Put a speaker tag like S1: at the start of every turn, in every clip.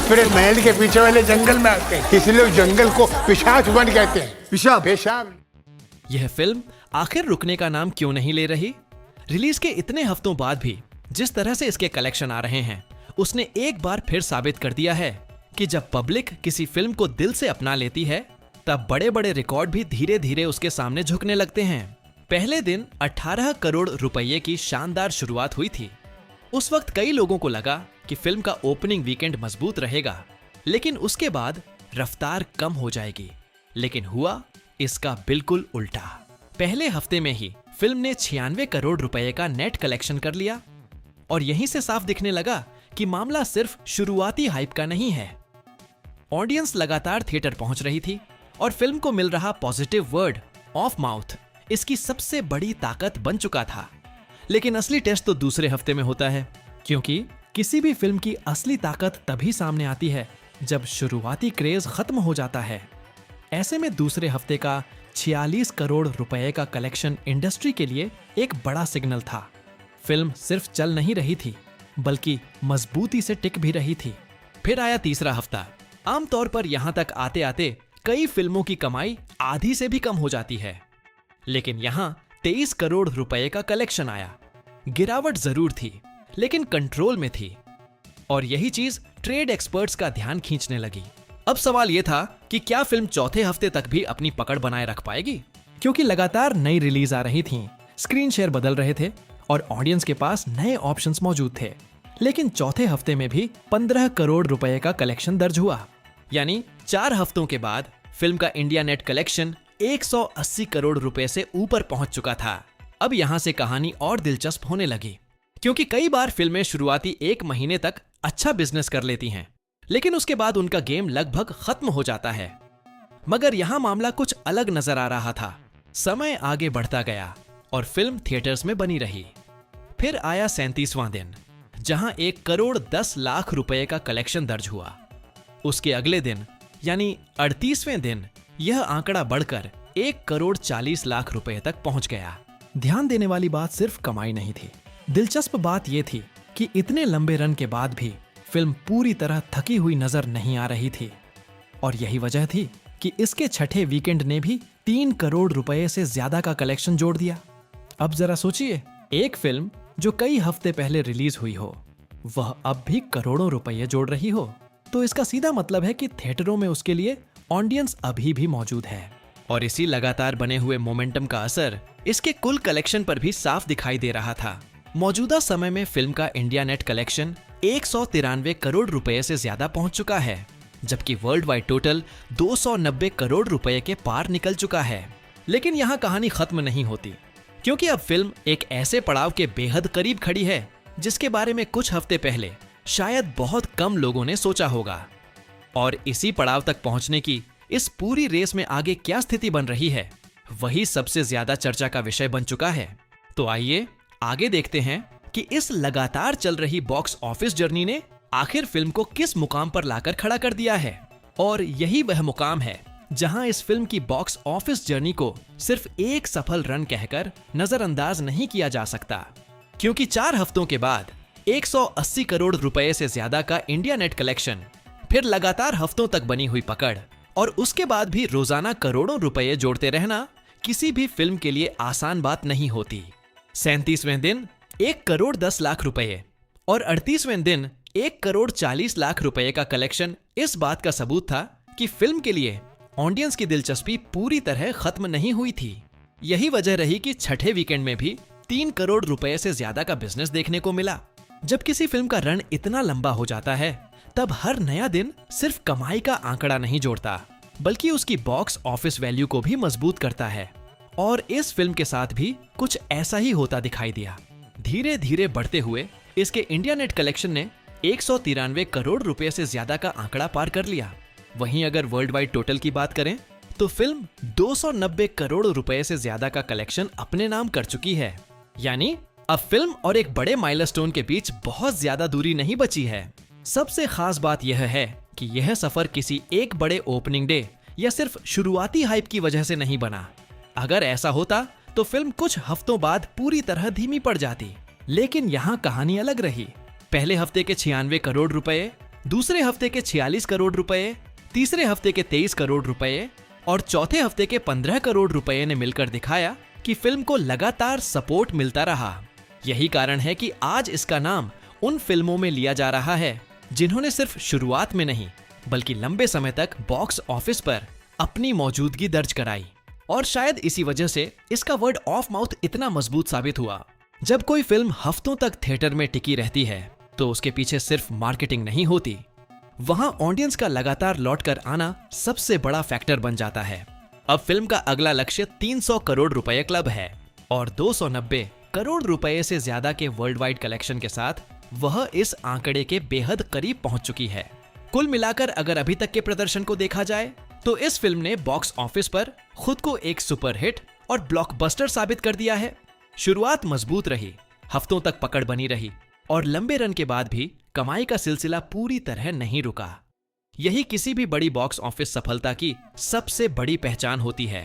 S1: फिर महल के पीछे वाले जंगल में आते हैं, इसलिए लोग जंगल को पिशाच वन कहते हैं।
S2: पेशाब।
S1: पेशाब।
S3: यह फिल्म आखिर रुकने का नाम क्यों नहीं ले रही? रिलीज के इतने हफ्तों बाद भी जिस तरह से इसके कलेक्शन आ रहे हैं, उसने एक बार फिर साबित कर दिया है कि जब पब्लिक किसी फिल्म को दिल से अपना लेती है, तब बड़े बड़े रिकॉर्ड भी धीरे धीरे उसके सामने झुकने लगते हैं। पहले दिन 18 करोड़ रुपए की शानदार शुरुआत हुई थी। उस वक्त कई लोगों को लगा कि फिल्म का ओपनिंग वीकेंड मजबूत रहेगा, लेकिन उसके बाद रफ्तार कम हो जाएगी। लेकिन हुआ इसका बिल्कुल उल्टा। पहले हफ्ते में ही फिल्म ने 96 करोड़ रुपए का नेट कलेक्शन कर लिया और यहीं से साफ दिखने लगा कि मामला सिर्फ शुरुआती हाइप का नहीं है। ऑडियंस लगातार थिएटर पहुंच रही थी और फिल्म को मिल रहा पॉजिटिव वर्ड ऑफ माउथ इसकी सबसे बड़ी ताकत बन चुका था। लेकिन असली टेस्ट तो दूसरे हफ्ते में होता है, क्योंकि किसी भी फिल्म की असली ताकत तभी सामने आती है जब शुरुआती क्रेज खत्म हो जाता है। ऐसे में दूसरे हफ्ते का 46 करोड़ रुपए का कलेक्शन इंडस्ट्री के लिए एक बड़ा सिग्नल था। फिल्म सिर्फ चल नहीं रही थी, बल्कि मजबूती से टिक भी रही थी। फिर आया तीसरा हफ्ता। आमतौर पर यहां तक आते आते कई फिल्मों की कमाई आधी से भी कम हो जाती है, लेकिन यहां 23 करोड़ रुपए का कलेक्शन आया। गिरावट जरूर थी, लेकिन कंट्रोल में थी और यही चीज ट्रेड एक्सपर्ट्स का ध्यान खींचने लगी। अब सवाल यह था कि क्या फिल्म चौथे हफ्ते तक भी अपनी पकड़ बनाए रख पाएगी, क्योंकि लगातार नई रिलीज आ रही थीं, स्क्रीन शेयर बदल रहे थे और ऑडियंस के पास नए ऑप्शंस मौजूद थे। लेकिन चौथे हफ्ते में भी 15 करोड़ रुपए का कलेक्शन दर्ज हुआ, यानी 4 हफ्तों के बाद फिल्म का इंडिया नेट कलेक्शन 180 करोड़ रुपए से ऊपर पहुंच चुका था। अब यहां से कहानी और दिलचस्प होने लगी, क्योंकि कई बार फिल्में शुरुआती 1 महीने तक अच्छा बिजनेस कर लेती हैं, लेकिन उसके बाद उनका गेम लगभग खत्म हो जाता है। मगर यहां मामला कुछ अलग नजर आ रहा था। समय आगे बढ़ता गया और फिल्म थिएटर्स में बनी रही। फिर आया 37वां दिन, जहां 1 करोड़ 10 लाख रुपए का कलेक्शन दर्ज हुआ। उसके अगले दिन यानी 38वें दिन यह आंकड़ा बढ़कर 1 करोड़ 40 लाख रुपए तक पहुंच गया। ध्यान देने वाली बात सिर्फ कमाई नहीं थी। दिलचस्प बात यह थी कि इतने लंबे रन के बाद भी फिल्म पूरी तरह थकी हुई नजर नहीं आ रही थी, और यही वजह थी कि इसके छठे वीकेंड ने भी 3 करोड़ रुपए से ज्यादा का कलेक्शन जोड़ दिया। अब जरा सोचिए, एक फिल्म जो कई हफ्ते पहले रिलीज हुई हो, वह अब भी करोड़ों रुपए जोड़ रही हो, तो इसका सीधा मतलब है कि थिएटरों में उसके लिए ऑडियंस अभी भी मौजूद है। और इसी लगातार बने हुए मोमेंटम का असर इसके कुल कलेक्शन पर भी साफ दिखाई दे रहा था। मौजूदा समय में फिल्म का इंडिया नेट कलेक्शन 193 करोड़ रुपए से ज्यादा पहुंच चुका है, जबकि वर्ल्ड वाइड टोटल 290 करोड़ रुपए के पार निकल चुका है। लेकिन यहाँ कहानी खत्म नहीं होती, क्योंकि अब फिल्म एक ऐसे पड़ाव के बेहद करीब खड़ी है जिसके बारे में कुछ हफ्ते पहले शायद बहुत कम लोगों ने सोचा होगा। और इसी पड़ाव तक पहुंचने की इस पूरी रेस में आगे क्या स्थिति बन रही है, वही सबसे ज्यादा चर्चा का विषय बन चुका है। तो आइए आगे देखते हैं कि इस लगातार चल रही बॉक्स ऑफिस जर्नी ने आखिर फिल्म को किस मुकाम पर लाकर खड़ा कर दिया है। और यही वह मुकाम है जहां इस फिल्म की बॉक्स ऑफिस जर्नी को सिर्फ एक सफल रन कहकर नजरअंदाज नहीं किया जा सकता, क्योंकि 4 हफ्तों के बाद 180 करोड़ रुपए से ज्यादा का इंडिया नेट कलेक्शन, फिर लगातार हफ्तों तक बनी हुई पकड़ और उसके बाद भी रोजाना करोड़ों रुपए जोड़ते रहना किसी भी फिल्म के लिए आसान बात नहीं होती। 37वें दिन 1 करोड़ 10 लाख रुपए और 38वें दिन 1 करोड़ 40 लाख रुपए का कलेक्शन इस बात का सबूत था कि फिल्म के लिए ऑडियंस की दिलचस्पी पूरी तरह खत्म नहीं हुई थी। यही वजह रही कि छठे वीकेंड में भी 3 करोड़ रुपए से ज्यादा का बिजनेस देखने को मिला। जब किसी फिल्म का रन इतना लंबा हो जाता है, तब हर नया दिन सिर्फ कमाई का आंकड़ा नहीं जोड़ता, बल्कि उसकी बॉक्स ऑफिस वैल्यू को भी मजबूत करता है। और इस फिल्म के साथ भी कुछ ऐसा ही होता दिखाई दिया। धीरे धीरे बढ़ते हुए इसके इंडिया नेट कलेक्शन ने 193 करोड़ रुपए से ज्यादा का आंकड़ा पार कर लिया। वहीं अगर वर्ल्ड वाइड टोटल की बात करें तो फिल्म 290 करोड़ रुपए से ज्यादा का कलेक्शन अपने नाम कर चुकी है। यानी अब फिल्म और एक बड़े माइलस्टोन के बीच बहुत ज्यादा दूरी नहीं बची है। सबसे खास बात यह है कि यह सफर किसी एक बड़े ओपनिंग डे या सिर्फ शुरुआती हाइप की वजह से नहीं बना। अगर ऐसा होता तो फिल्म कुछ हफ्तों बाद पूरी तरह धीमी पड़ जाती। लेकिन यहाँ कहानी अलग रही। पहले हफ्ते के 96 करोड़ रुपए दूसरे हफ्ते के 46 करोड़ रुपए, तीसरे हफ्ते के 23 करोड़ रुपए और चौथे हफ्ते के 15 करोड़ रुपए ने मिलकर दिखाया कि फिल्म को लगातार सपोर्ट मिलता रहा। यही कारण है कि आज इसका नाम उन फिल्मों में लिया जा रहा है जिन्होंने सिर्फ शुरुआत में नहीं बल्कि लंबे समय तक बॉक्स ऑफिस पर अपनी मौजूदगी दर्ज कराई। और शायद इसी वजह से इसका वर्ड ऑफ माउथ इतना मजबूत साबित हुआ। जब कोई फिल्म हफ्तों तक थिएटर में टिकी रहती है तो उसके पीछे सिर्फ मार्केटिंग नहीं होती, वहां ऑडियंस का लगातार लौटकर आना सबसे बड़ा फैक्टर बन जाता है। अब फिल्म का अगला लक्ष्य 300 करोड़ रुपए क्लब है और 290 करोड़ रुपए से ज्यादा के वर्ल्ड वाइड कलेक्शन के साथ वह इस आंकड़े के बेहद करीब पहुंच चुकी है। कुल मिलाकर अगर अभी तक के प्रदर्शन को देखा जाए तो इस फिल्म ने बॉक्स ऑफिस पर खुद को एक सुपर हिट और ब्लॉकबस्टर साबित कर दिया है। शुरुआत मजबूत रही, हफ्तों तक पकड़ बनी रही और लंबे रन के बाद भी कमाई का सिलसिला पूरी तरह नहीं रुका। यही किसी भी बड़ी बॉक्स ऑफिस सफलता की सबसे बड़ी पहचान होती है।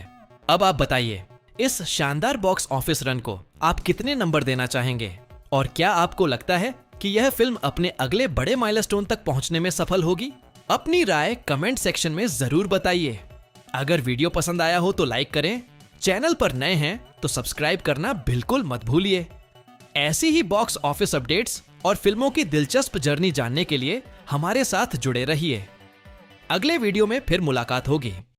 S3: अब आप बताइए, इस शानदार बॉक्स ऑफिस रन को आप कितने नंबर देना चाहेंगे और क्या आपको लगता है कि यह फिल्म अपने अगले बड़े माइलस्टोन तक पहुंचने में सफल होगी? अपनी राय कमेंट सेक्शन में जरूर बताइए। अगर वीडियो पसंद आया हो तो लाइक करें, चैनल पर नए हैं तो सब्सक्राइब करना बिल्कुल मत भूलिए। ऐसी ही बॉक्स ऑफिस अपडेट्स और फिल्मों की दिलचस्प जर्नी जानने के लिए हमारे साथ जुड़े रहिए। अगले वीडियो में फिर मुलाकात होगी।